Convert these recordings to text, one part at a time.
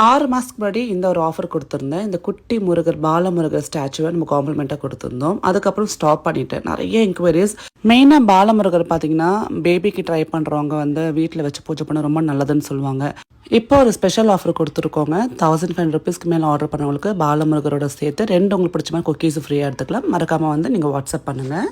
6 மாதத்துக்கு முன்னாடி இந்த ஒரு ஆஃபர் கொடுத்துருந்தேன். இந்த குட்டி முருகர் பாலமுருகர் ஸ்டாச்சுவை நம்ம காம்ப்ளிமெண்ட்டாக கொடுத்துருந்தோம். அதுக்கப்புறம் ஸ்டாப் பண்ணிட்டேன். நிறைய என்கொயரிஸ். மெயினாக பாலமுருகர் பார்த்தீங்கன்னா பேபிக்கு ட்ரை பண்ணுறவங்க வந்து வீட்டில் வச்சு பூஜை பண்ண ரொம்ப நல்லதுன்னு சொல்லுவாங்க. இப்போ ஒரு ஸ்பெஷல் ஆஃபர் கொடுத்துருக்கோங்க. 1500 ருபீஸ்க்கு மேலே ஆர்டர் பண்ணவங்களுக்கு பாலமுருகரோட சேர்த்து 2 உங்களுக்கு பிடிச்ச மாதிரி குக்கீஸ் ஃப்ரீயாக எடுத்துக்கலாம். மறக்காமல் வந்து நீங்கள் வாட்ஸ்அப் பண்ணுங்கள்.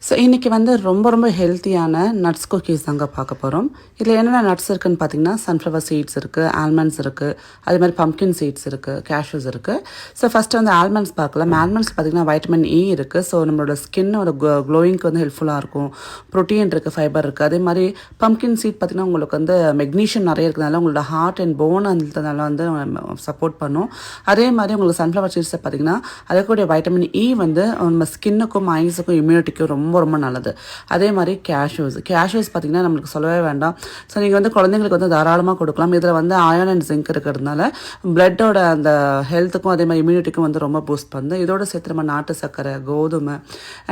ஸோ இன்றைக்கி வந்து ரொம்ப ஹெல்த்தியான நட்ஸ் குக்கீஸ் தாங்க பார்க்க போகிறோம். இதில் என்னென்ன நட்ஸ் இருக்குதுன்னு பார்த்தீங்கன்னா சன்ஃப்ளவர் சீட்ஸ் இருக்குது, ஆல்மண்ட்ஸ் இருக்குது, அதே மாதிரி பம்ப்கின் சீட்ஸ் இருக்குது, கேஷ்யூஸ் இருக்குது. ஸோ ஃபஸ்ட்டு வந்து ஆல்மண்ட்ஸ் பார்க்கலாம். ஆல்மண்ட்ஸ் பார்த்திங்கன்னா வைட்டமின் இ இருக்குது. ஸோ நம்மளோட ஸ்கின்னோட க்ளோயிங்க்கு வந்து ஹெல்ப்ஃபுல்லாக இருக்கும். ப்ரோட்டீன் இருக்குது, ஃபைபர் இருக்குது. அதே மாதிரி பம்ப்கின் சீட் பார்த்திங்கன்னா உங்களுக்கு வந்து மெக்னீஷியம் நிறைய இருக்கிறதுனால உங்களோட ஹார்ட் அண்ட் போன் அந்தனால வந்து சப்போர்ட் பண்ணும். அதே மாதிரி உங்களுக்கு சன்ஃப்ளவர் சீட்ஸை பார்த்திங்கன்னா அதற்குடைய வைட்டமின் இ வந்து நம்ம ஸ்கின்னுக்கும் ஐஸுக்கும் இம்யூனிட்டிக்கும் ரொம்ப நல்லது. அதே மாதிரி கேஷ்யூஸ் பார்த்திங்கன்னா நம்மளுக்கு சொல்லவே வேண்டாம். ஸோ நீங்கள் வந்து குழந்தைங்களுக்கு வந்து தாராளமாக கொடுக்கலாம். இதில் வந்து அயர்ன் அண்ட் ஜிங்க் இருக்கிறதுனால பிளட்டோட அந்த ஹெல்த்துக்கும் அதே மாதிரி இம்யூனிட்டிக்கும் வந்து ரொம்ப பூஸ்ட் பண்ணுது. இதோட சேர்த்து நம்ம நாட்டு சர்க்கரை, கோதுமை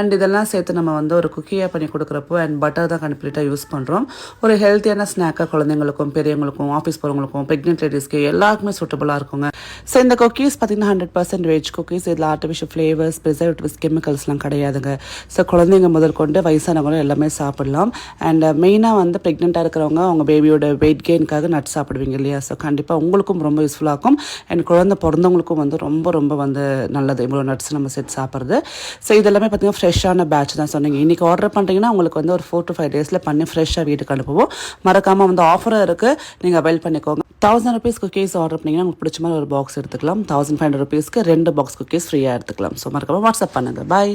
அண்ட் இதெல்லாம் சேர்த்து நம்ம வந்து ஒரு குக்கியாக பண்ணி கொடுக்குறப்போ அண்ட் பட்டர் தான் கம்ப்ளீட்டாக யூஸ் பண்ணுறோம். ஒரு ஹெல்த்தியான ஸ்நாக்காக குழந்தைங்களுக்கும் பெரியவங்களுக்கும் ஆஃபீஸ் போகிறவங்களுக்கும் ப்ரெக்னென்ட் லேடிஸ்க்கு எல்லாருக்குமே சூட்டபுளாக இருக்குங்க. ஸோ இந்த குக்கீஸ் பார்த்திங்கன்னா 100% வெஜ் குக்கீஸ். இதில் ஆர்டிஃபிஷியல் ஃப்ளேவர்ஸ், ப்ரிசர்வேட்டிவ்ஸ், கெமிக்கல்ஸ்லாம் கிடையாதுங்க. ஸோ குழந்தைங்க முதற்கொண்டு வயசானவங்களும் எல்லாமே சாப்பிடலாம். அண்ட் மெயினாக வந்து ப்ரெக்னெண்ட்டாக இருக்கிறவங்க அவங்க பேபியோட வெயிட் கெயினுக்காக நட்ஸ் சாப்பிடுவீங்க இல்லையா? ஸோ கண்டிப்பாக உங்களுக்கும் ரொம்ப யூஸ்ஃபுல்லாக இருக்கும். அண்ட் குழந்தை பிறந்தவங்களுக்கும் வந்து ரொம்ப வந்து நல்லது இவ்வளோ நட்ஸ் நம்ம சேர்த்து சாப்பிட்றது. ஸோ இதெல்லாமே பார்த்திங்கன்னா ஃப்ரெஷ்ஷான பேட்ச் தான் சொன்னீங்க. இன்றைக்கி ஆர்டர் பண்ணுறீங்கன்னா உங்களுக்கு வந்து ஒரு 4 to 5 டேஸில் பண்ணி ஃப்ரெஷ்ஷாக வீட்டுக்கு அனுப்புவோம். மறக்காமல் வந்து ஆஃபரும் இருக்குது, நீங்கள் அவைல் பண்ணிக்கோங்க. 1000 ருபீஸ் குக்கீஸ் ஆர்டர் பண்ணிங்கன்னா உங்களுக்கு பிடிச்ச மாதிரி ஒரு பாக்ஸ் எடுத்துக்கலாம். 1500 ருபீஸ்க்கு 2 பாக்ஸ் குக்கீஸ் ஃப்ரீயாக எடுத்துக்கலாம். ஸோ மறக்காமல் வாட்ஸ்அப் பண்ணுங்கள். பாய்.